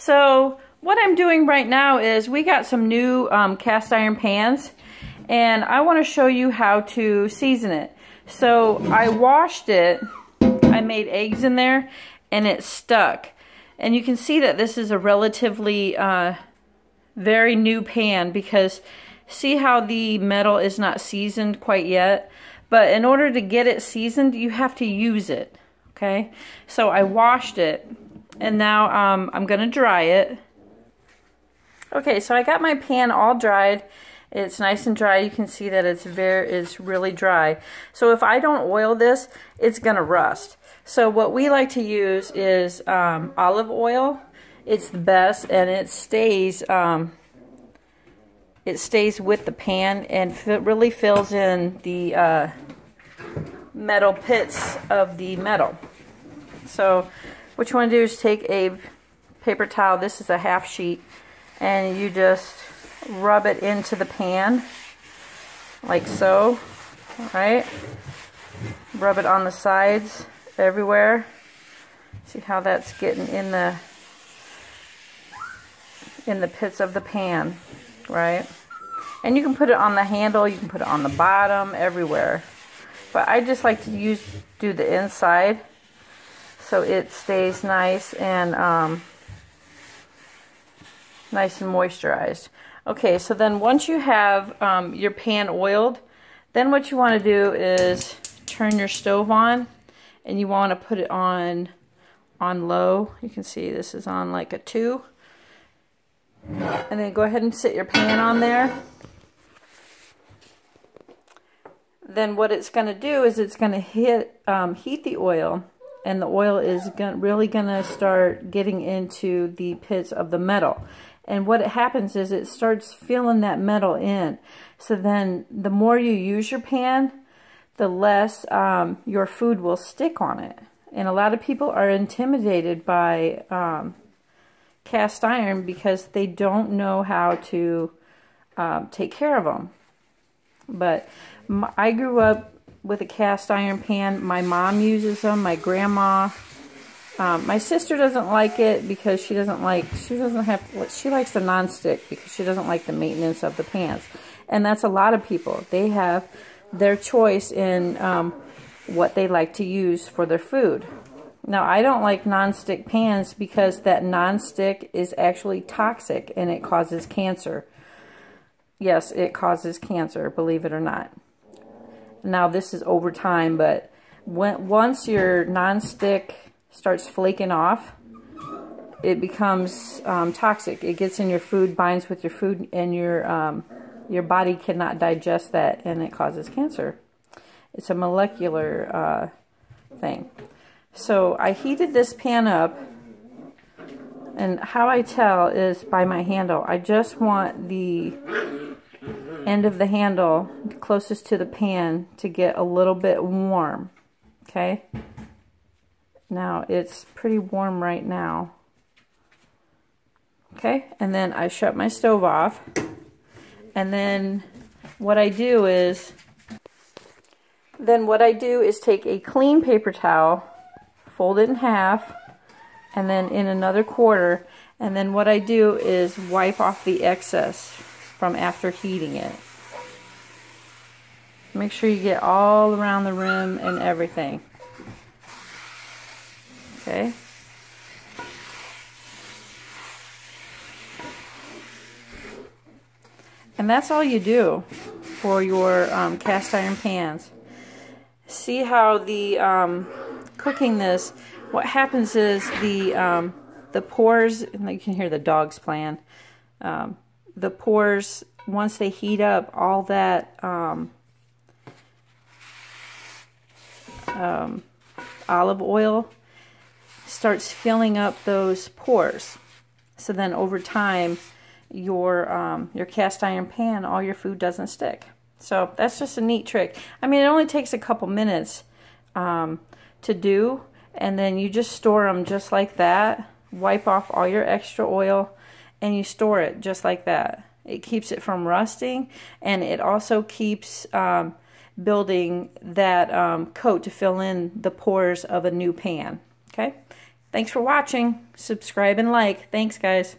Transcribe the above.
So what I'm doing right now is we got some new cast iron pans, and I want to show you how to season it. So I washed it, I made eggs in there, and it stuck. And you can see that this is a relatively very new pan, because see how the metal is not seasoned quite yet? But in order to get it seasoned, you have to use it, okay? So I washed it, and now I'm gonna dry it. Okay, so I got my pan all dried. It's nice and dry. You can see that it's really dry. So if I don't oil this, it's gonna rust. So what we like to use is olive oil. It's the best, and it stays with the pan, and it really fills in the metal pits of the metal. So what you want to do is take a paper towel. This is a half sheet, and you just rub it into the pan like so. All right, rub it on the sides everywhere. See how that's getting in the pits of the pan, right? And you can put it on the handle, you can put it on the bottom, everywhere. But I just like to do the inside, so it stays nice and moisturized. Okay, so then once you have your pan oiled, then what you want to do is turn your stove on, and you want to put it on low. You can see this is on like a 2. And then go ahead and sit your pan on there. Then what it's going to do is it's going to heat the oil, and the oil is really going to start getting into the pits of the metal. And what happens is it starts filling that metal in. So then the more you use your pan, the less your food will stick on it. And a lot of people are intimidated by cast iron because they don't know how to take care of them. But I grew up with a cast iron pan. My mom uses them, my grandma. My sister doesn't like it because she likes the non-stick because she doesn't like the maintenance of the pans. And that's a lot of people. They have their choice in what they like to use for their food. Now, I don't like non-stick pans because that non-stick is actually toxic and it causes cancer. Yes, it causes cancer, believe it or not. Now, this is over time, but once your non-stick starts flaking off, it becomes toxic. It gets in your food, binds with your food, and your body cannot digest that, and it causes cancer. It's a molecular thing. So I heated this pan up, and how I tell is by my handle. I just want the end of the handle closest to the pan to get a little bit warm, okay? Now it's pretty warm right now. Okay, and then I shut my stove off, and then what I do is take a clean paper towel, fold it in half, and then in another quarter, and then what I do is wipe off the excess from after heating it. Make sure you get all around the rim and everything. Okay. And that's all you do for your cast iron pans. See how the cooking this, what happens is the pores, and you can hear the dogs playing, the pores, once they heat up, all that olive oil starts filling up those pores. So then over time, your cast iron pan, all your food doesn't stick. So that's just a neat trick. I mean, it only takes a couple minutes to do, and then you just store them just like that. Wipe off all your extra oil, and you store it just like that. It keeps it from rusting, and it also keeps building that coat to fill in the pores of a new pan. Okay, Thanks for watching. Subscribe and like. Thanks, guys.